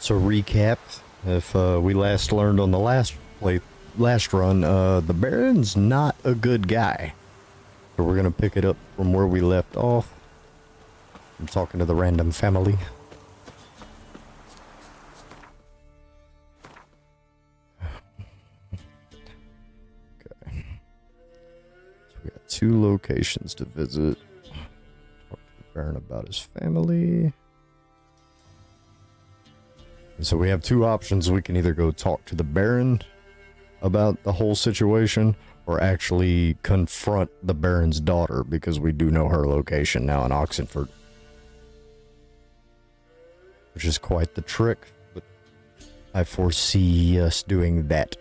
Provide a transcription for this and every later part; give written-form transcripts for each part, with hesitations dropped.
So recap, if we last learned on the last run, the Baron's not a good guy. So we're gonna pick it up from where we left off. I'm talking to the random family. Okay. So we got 2 locations to visit. Talk to the Baron about his family. And so we have 2 options. We can either go talk to the Baron about the whole situation, or actually confront the Baron's daughter, because we do know her location now in Oxenford. Which is quite the trick, but I foresee us doing that.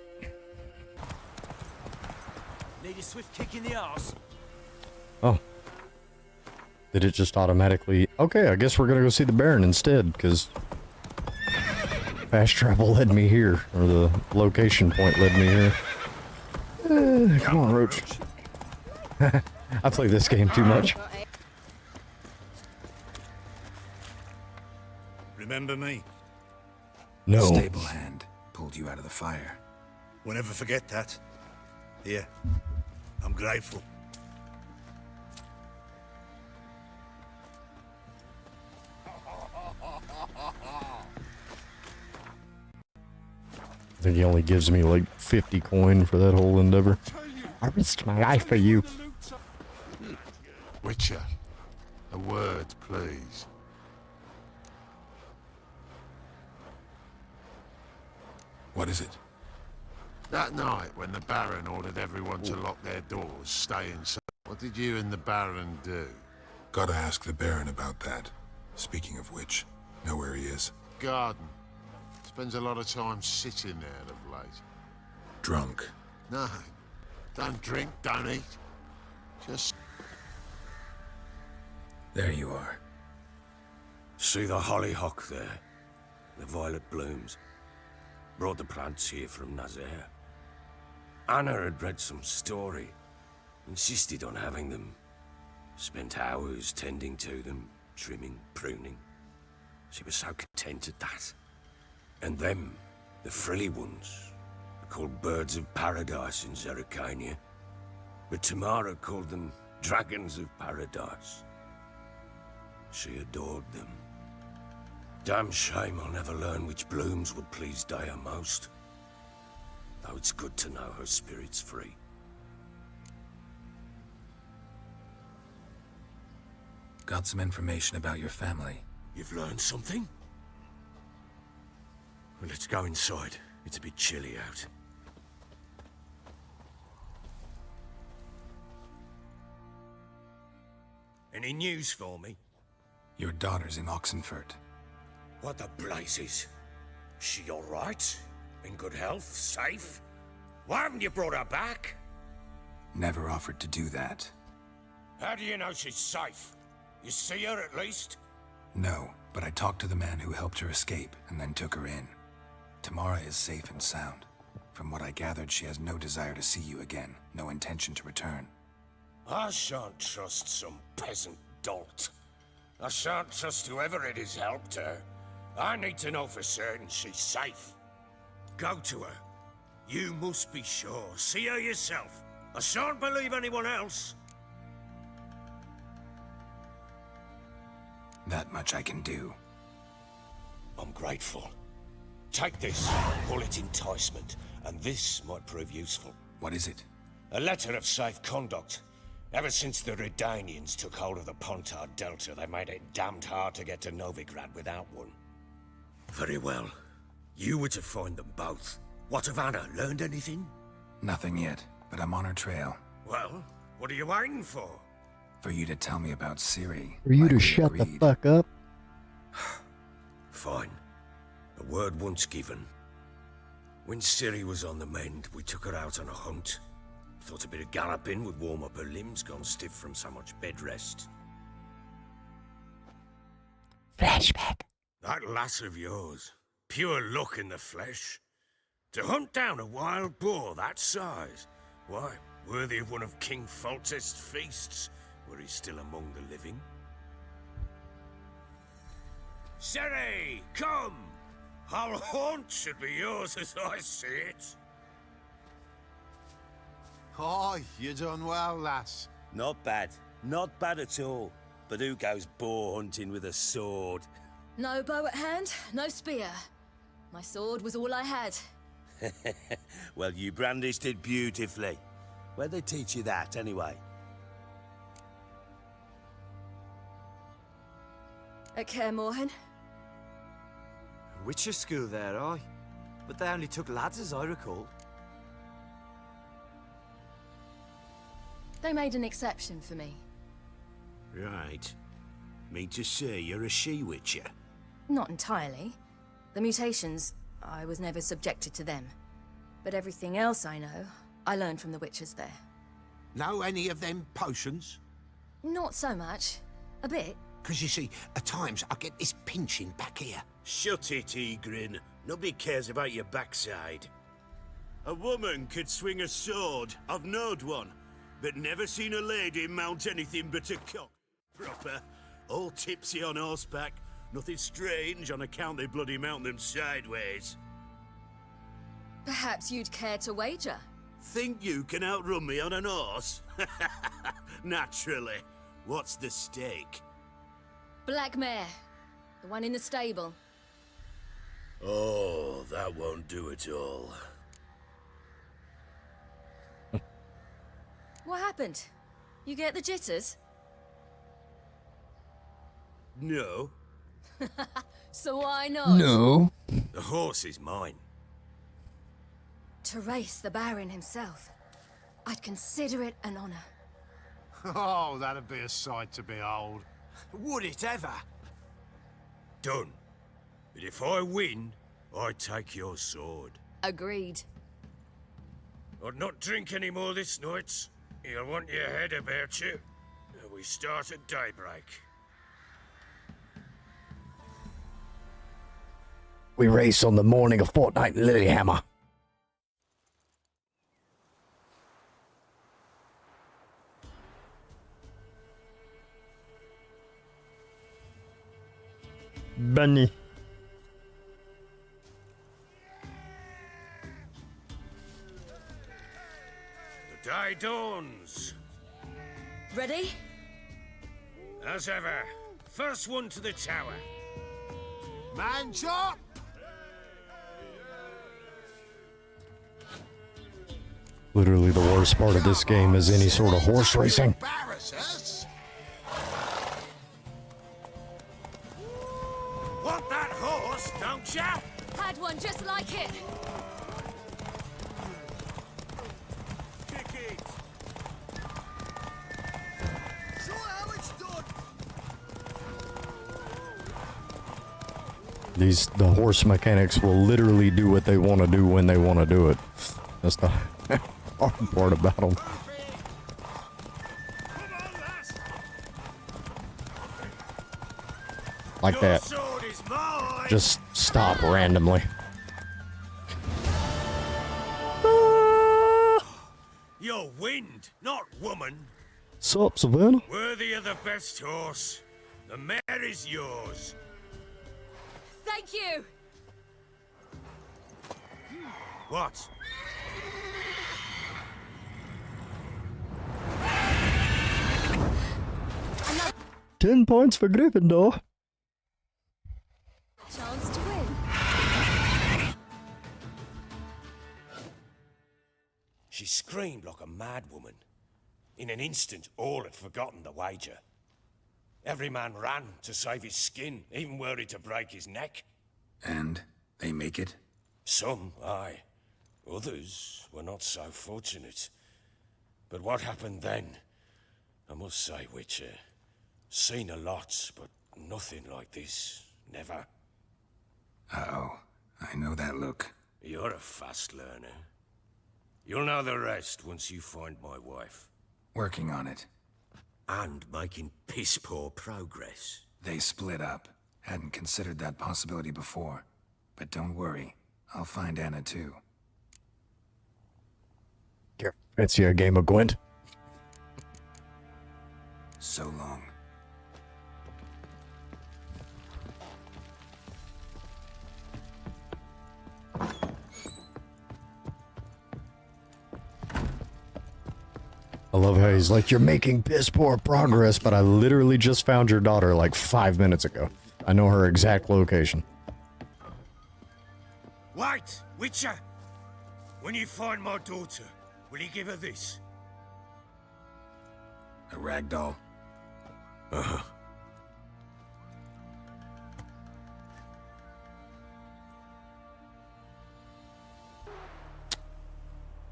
Need a swift kick in the arse. Oh. Did it just automatically... Okay, I guess we're gonna go see the Baron instead, because... fast travel led me here, or the location point led me here. Come on, Roach. I play this game too much. Remember me? No. Stable hand pulled you out of the fire. We'll never forget that. Here, I'm grateful. I think he only gives me like 50 coin for that whole endeavor. I risked my life for you. Witcher, a word, please. What is it? That night when the Baron ordered everyone to lock their doors, stay inside, what did you and the Baron do? Gotta ask the Baron about that. Speaking of which, know where he is. Garden. Spends a lot of time sitting there of late. Drunk. No, don't drink, don't eat. Just... There you are. See the hollyhock there? The violet blooms. Brought the plants here from Nazaire. Anna had read some story. Insisted on having them. Spent hours tending to them, trimming, pruning. She was so content at that. And them, the frilly ones, are called birds of paradise in Zerrikania. But Tamara called them dragons of paradise. She adored them. Damn shame I'll never learn which blooms would please Dea most. Though it's good to know her spirit's free. Got some information about your family. You've learned something? Well, let's go inside. It's a bit chilly out. Any news for me? Your daughter's in Oxenford. What the blazes? She all right? In good health? Safe? Why haven't you brought her back? Never offered to do that. How do you know she's safe? You see her at least? No, but I talked to the man who helped her escape and then took her in. Tamara is safe and sound. From what I gathered, she has no desire to see you again, no intention to return. I shan't trust some peasant dolt. I shan't trust whoever it is helped her. I need to know for certain she's safe. Go to her. You must be sure. See her yourself. I shan't believe anyone else. That much I can do. I'm grateful. Take this, call it enticement, and this might prove useful. What is it? A letter of safe conduct. Ever since the Redanians took hold of the Pontard Delta, they made it damned hard to get to Novigrad without one. Very well. You were to find them both. What of Anna? Learned anything? Nothing yet, but I'm on her trail. Well, what are you waiting for? For you to tell me about Ciri. For you like to we shut the agreed. fuck up. Fine. A word once given. When Ciri was on the mend, we took her out on a hunt. Thought a bit of galloping would warm up her limbs, gone stiff from so much bed rest. Flashback. That lass of yours, pure luck in the flesh. To hunt down a wild boar that size, why, worthy of one of King Foltest's feasts, were he still among the living. Ciri, come! Whole haunt should be yours as I see it. Aye, you done well, lass. Not bad. Not bad at all. But who goes boar hunting with a sword? No bow at hand, no spear. My sword was all I had. Well, you brandished it beautifully. Where'd they teach you that, anyway? At Kaer Morhen. Witcher school there, aye. But they only took lads, as I recall. They made an exception for me. Right. Mean to say you're a she-witcher? Not entirely. The mutations, I was never subjected to them. But everything else I know, I learned from the witches there. Know any of them potions? Not so much. A bit. Because you see, at times I get this pinching back here. Shut it, Egrin. Nobody cares about your backside. A woman could swing a sword. I've knowed one. But never seen a lady mount anything but a cock. Proper. All tipsy on horseback. Nothing strange on account they bloody mount them sideways. Perhaps you'd care to wager? Think you can outrun me on an horse? Naturally. What's the stake? Black mare. The one in the stable. Oh, that won't do it all. What happened? You get the jitters? No. So why not? No. The horse is mine. To race the Baron himself. I'd consider it an honor. Oh, that'd be a sight to behold. Would it ever? Done. But if I win, I take your sword. Agreed. I'd not drink any more this night. You'll want your head about you. We start at daybreak. We race on the morning of Fortnight Lilyhammer. Bunny. The day dawns. Ready? As ever, first one to the tower. Man chop! Literally the worst part of this game is any sort of horse racing. Embarrass us! Want that horse, don't ya? Had one just like it. Kick it. Show how it's done. The horse mechanics will literally do what they want to do when they want to do it. That's the hard part about them. Like Your that. sword is mine. Just stop randomly. You're wind, not woman. Sup, Savannah? Worthy of the best horse. The mare is yours. Thank you. What? 10 points for Gryffindor. Chance to win. She screamed like a mad woman. In an instant, all had forgotten the wager. Every man ran to save his skin, even worried to break his neck. And they make it? Some, aye. Others were not so fortunate. But what happened then? I must say, Witcher, seen a lot, but nothing like this. Never. Uh-oh. I know that look. You're a fast learner. You'll know the rest once you find my wife. Working on it. And making piss-poor progress. They split up. Hadn't considered that possibility before. But don't worry. I'll find Anna too. Here, fancy a game of Gwent? So long. love how he's like, you're making piss poor progress, but I literally just found your daughter like 5 minutes ago. I know her exact location. Wait, Witcher! When you find my daughter, will you give her this? A rag doll? Uh-huh.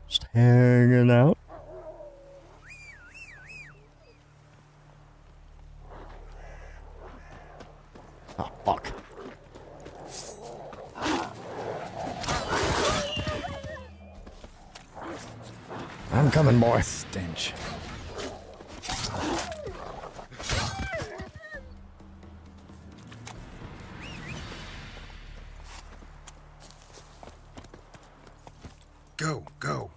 Just hanging out. Oh, fuck. I'm coming, boy. Stench. Go.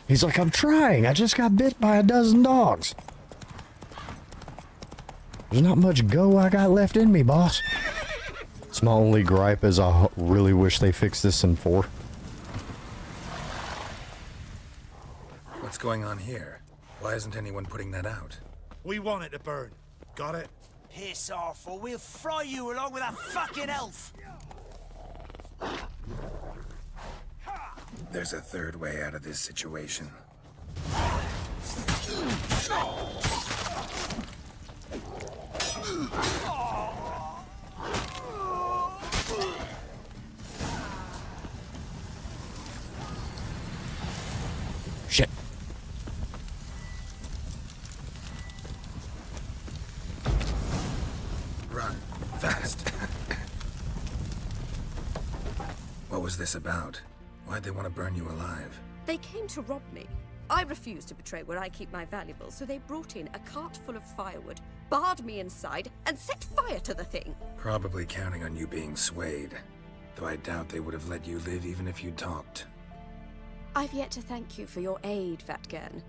He's like, I'm trying. I just got bit by a dozen dogs. There's not much go I got left in me, boss. It's my only gripe is I really wish they fixed this in 4. What's going on here? Why isn't anyone putting that out? We want it to burn. Got it? Piss off, or we'll fry you along with that fucking elf! There's a third way out of this situation. Shit. Run. Fast. What was this about? Why'd they want to burn you alive? They came to rob me. I refused to betray where I keep my valuables, so they brought in a cart full of firewood, barred me inside, and set fire to the thing. Probably counting on you being swayed. Though I doubt they would have let you live even if you talked. I've yet to thank you for your aid, Vatgern.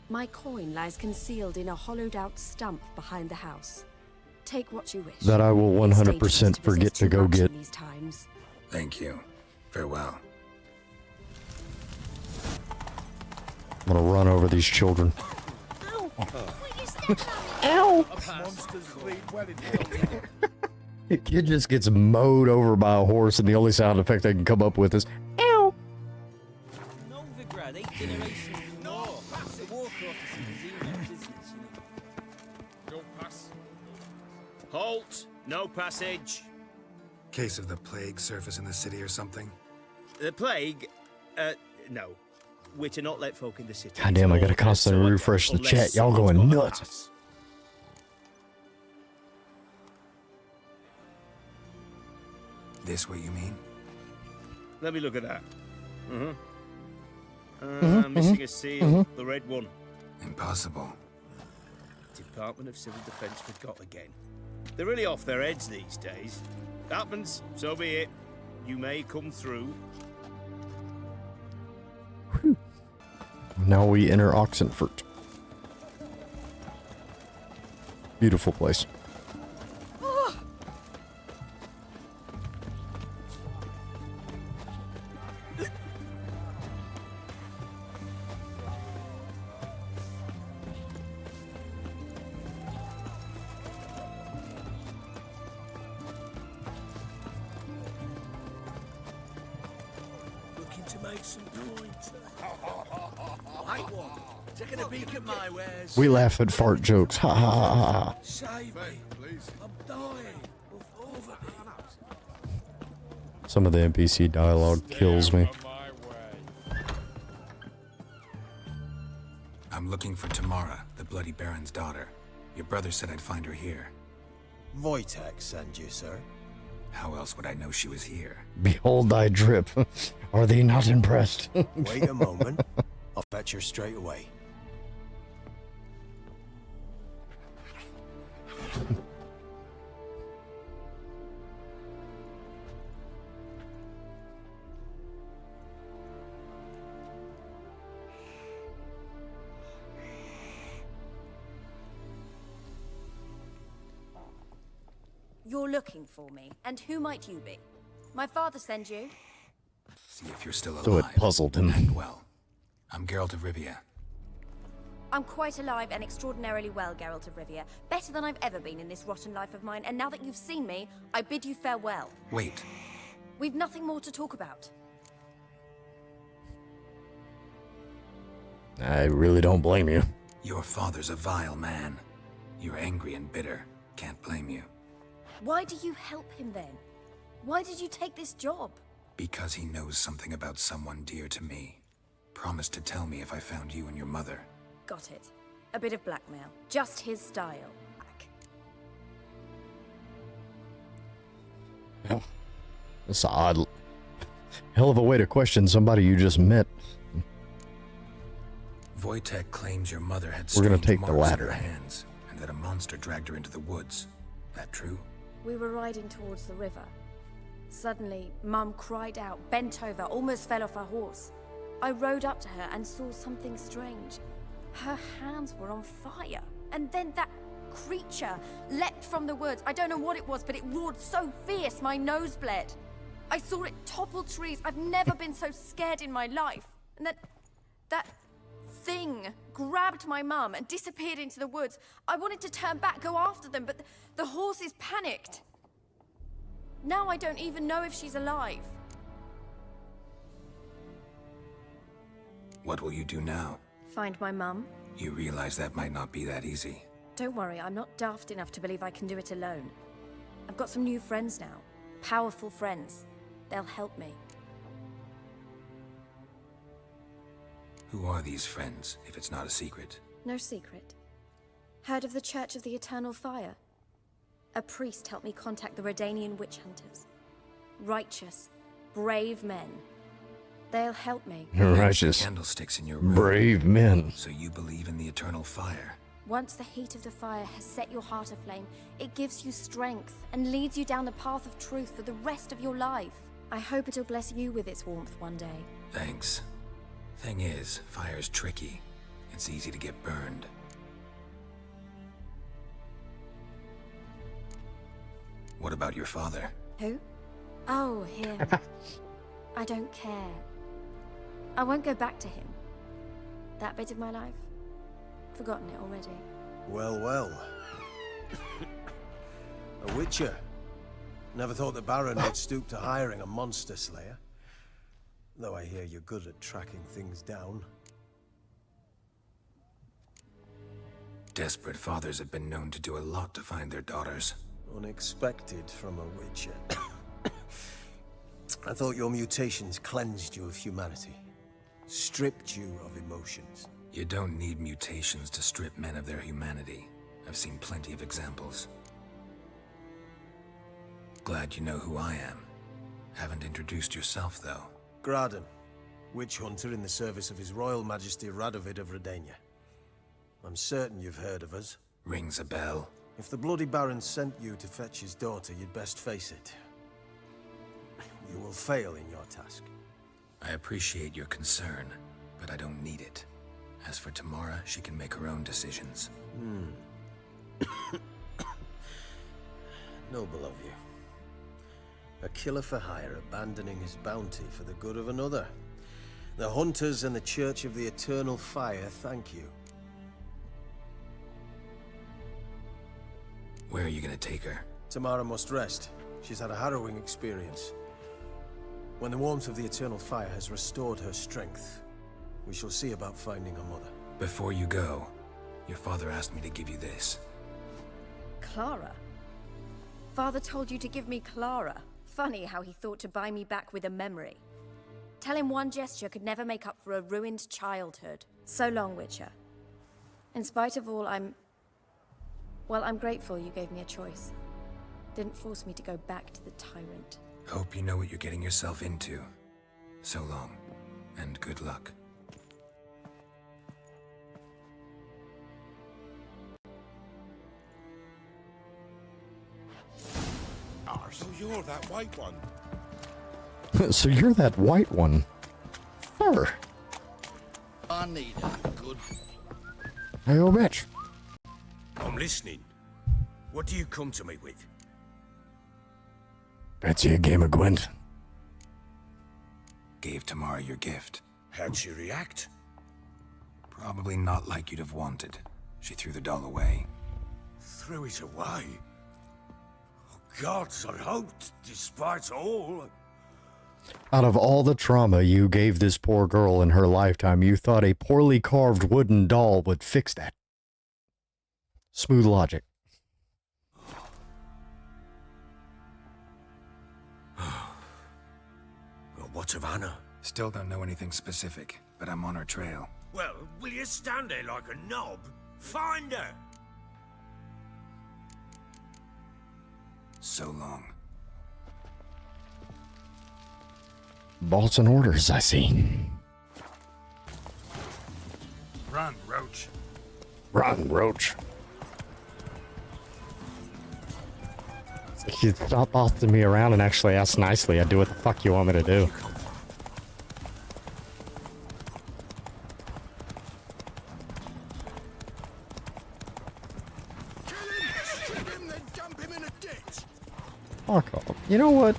My coin lies concealed in a hollowed-out stump behind the house. Take what you wish. That I will It's 100% dangerous forget possess to too go much in get. these times. Thank you. Farewell. I'm gonna run over these children. Ow! The kid just gets mowed over by a horse, and the only sound effect I can come up with is ow. Novigrad, 8 generations more. The war corpus in the business, you know. No pass. Halt! No passage. Case of the plague surface in the city or something? The plague? No. We're to not let folk in the city. God damn, I gotta Or constantly whatsoever, refresh the unless chat. Y'all someone's going got a nuts. pass. This what you mean? Let me look at that. Missing a seal. The red one. Impossible. Department of Civil Defense forgot again. They're really off their heads these days. Happens, so be it. You may come through. Now we enter Oxenfurt. Beautiful place. Looking to make some coins. Right one. Taking a peek at my wares. We laugh at fart jokes. Ha ha ha ha. Save me. Please. I'm dying of overeating. Some of the NPC dialogue kills me. I'm looking for Tamara, the Bloody Baron's daughter. Your brother said I'd find her here. Wojtek sent you, sir. How else would I know she was here? Behold thy drip. Are thee not impressed? Wait a moment. I'll fetch her straight away. You're looking for me, and who might you be? My father sent you? See if you're still alive. So it puzzled him. And well. I'm Geralt of Rivia. I'm quite alive and extraordinarily well, Geralt of Rivia. Better than I've ever been in this rotten life of mine, and now that you've seen me, I bid you farewell. Wait. We've nothing more to talk about. I really don't blame you. Your father's a vile man. You're angry and bitter. Can't blame you. Why do you help him then? Why did you take this job? Because he knows something about someone dear to me. Promised to tell me if I found you and your mother. Got it. A bit of blackmail. Just his style. Well, that's odd. Hell of a way to question somebody you just met. Wojtek claims your mother had We're gonna strange take the marks on ladder. her hands, and that a monster dragged her into the woods. That true? We were riding towards the river. Suddenly, Mum cried out, bent over, almost fell off her horse. I rode up to her and saw something strange. Her hands were on fire. And then that creature leapt from the woods. I don't know what it was, but it roared so fierce my nose bled. I saw it topple trees. I've never been so scared in my life. And then that thing grabbed my mum and disappeared into the woods. I wanted to turn back, go after them, but the horses panicked. Now I don't even know if she's alive. What will you do now? Find my mum? You realize that might not be that easy. Don't worry, I'm not daft enough to believe I can do it alone. I've got some new friends now. Powerful friends. They'll help me. Who are these friends, if it's not a secret? No secret. Heard of the Church of the Eternal Fire? A priest helped me contact the Redanian witch hunters. Righteous, brave men. They'll help me. Righteous, Candlesticks in your room. brave men. So you believe in the eternal fire? Once the heat of the fire has set your heart aflame, it gives you strength and leads you down the path of truth for the rest of your life. I hope it'll bless you with its warmth one day. Thanks. Thing is, fire's tricky. It's easy to get burned. What about your father? Who? Oh, him. I don't care. I won't go back to him. That bit of my life? Forgotten it already. Well, well. A witcher. Never thought the Baron would stoop to hiring a monster slayer. Though I hear you're good at tracking things down. Desperate fathers have been known to do a lot to find their daughters. Unexpected from a witcher. I thought your mutations cleansed you of humanity. Stripped you of emotions. You don't need mutations to strip men of their humanity. I've seen plenty of examples. Glad you know who I am. Haven't introduced yourself, though. Graden, witch hunter in the service of His Royal Majesty Radovid of Redania. I'm certain you've heard of us. Rings a bell. If the Bloody Baron sent you to fetch his daughter, you'd best face it. You will fail in your task. I appreciate your concern, but I don't need it. As for Tamara, she can make her own decisions. Noble of you. A killer for hire abandoning his bounty for the good of another. The Hunters and the Church of the Eternal Fire thank you. Where are you gonna take her? Tamara must rest. She's had a harrowing experience. When the warmth of the Eternal Fire has restored her strength, we shall see about finding her mother. Before you go, your father asked me to give you this. Clara? Father told you to give me Clara. Funny how he thought to buy me back with a memory. Tell him one gesture could never make up for a ruined childhood. So long, Witcher. In spite of all, I'm grateful you gave me a choice. Didn't force me to go back to the tyrant. Hope you know what you're getting yourself into. So long, and good luck. So you're that white one. So you're that white one. Sure. I need a good... Hey, old bitch. I'm listening. What do you come to me with? Fancy a game of Gwent? Gave Tamara your gift. How'd she react? Probably not like you'd have wanted. She threw the doll away. Threw it away? Oh, gods, I hoped, despite all. Out of all the trauma you gave this poor girl in her lifetime, you thought a poorly carved wooden doll would fix that. Smooth logic. Well, what of Anna? Still don't know anything specific, but I'm on her trail. Well, will you stand there like a knob? Find her! So long. Bolts and orders, I see. Run, Roach. Run, Roach. If you stop bossing me around and actually ask nicely, I'd do what the fuck you want me to do. Fuck off. You know what?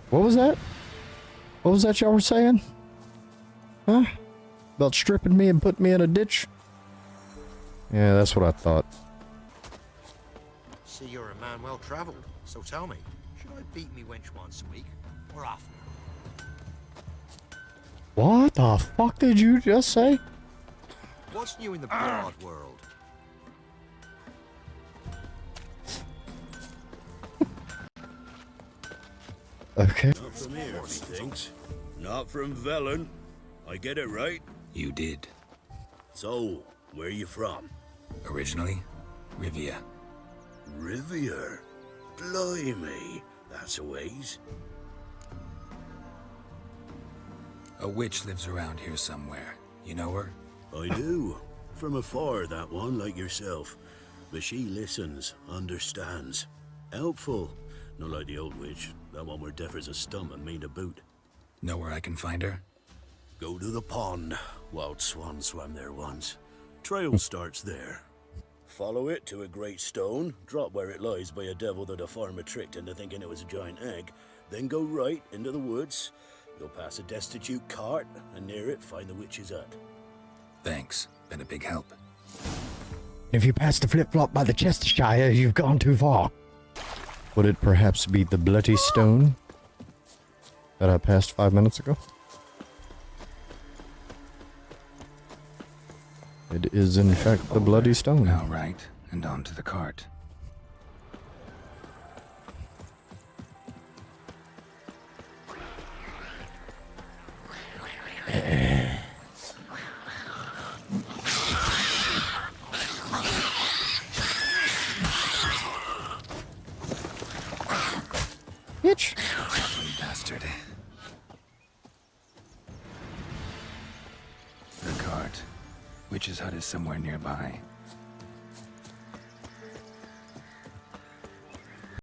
What was that? What was that y'all were saying? Huh? About stripping me and putting me in a ditch? Yeah, that's what I thought. See, you're a man well travelled, so tell me, should I beat me wench once a week, or often? What the fuck did you just say? What's new in the broad world? Okay. Not from here, methinks. Not from Velen. I get it right? You did. So, where you from? Originally, Rivia. Rivia? Blimey, that's a ways. A witch lives around here somewhere. You know her? I do. From afar, that one, like yourself. But she listens, understands. Helpful. Not like the old witch. That one were deaf as a stump and mean to boot. Know where I can find her? Go to the pond. Wild swan swam there once. Trail starts there. Follow it to a great stone, drop where it lies by a devil that a farmer tricked into thinking it was a giant egg, then go right into the woods. You'll pass a destitute cart, and near it find the witch's hut. Thanks. Been a big help. If you pass the flip-flop by the Chestershire, you've gone too far. Would it perhaps be the bloody stone that I passed 5 minutes ago? It is in fact the bloody stone. All right, and on to the cart. Bitch. Bastard. The cart. Witch's hut is somewhere nearby.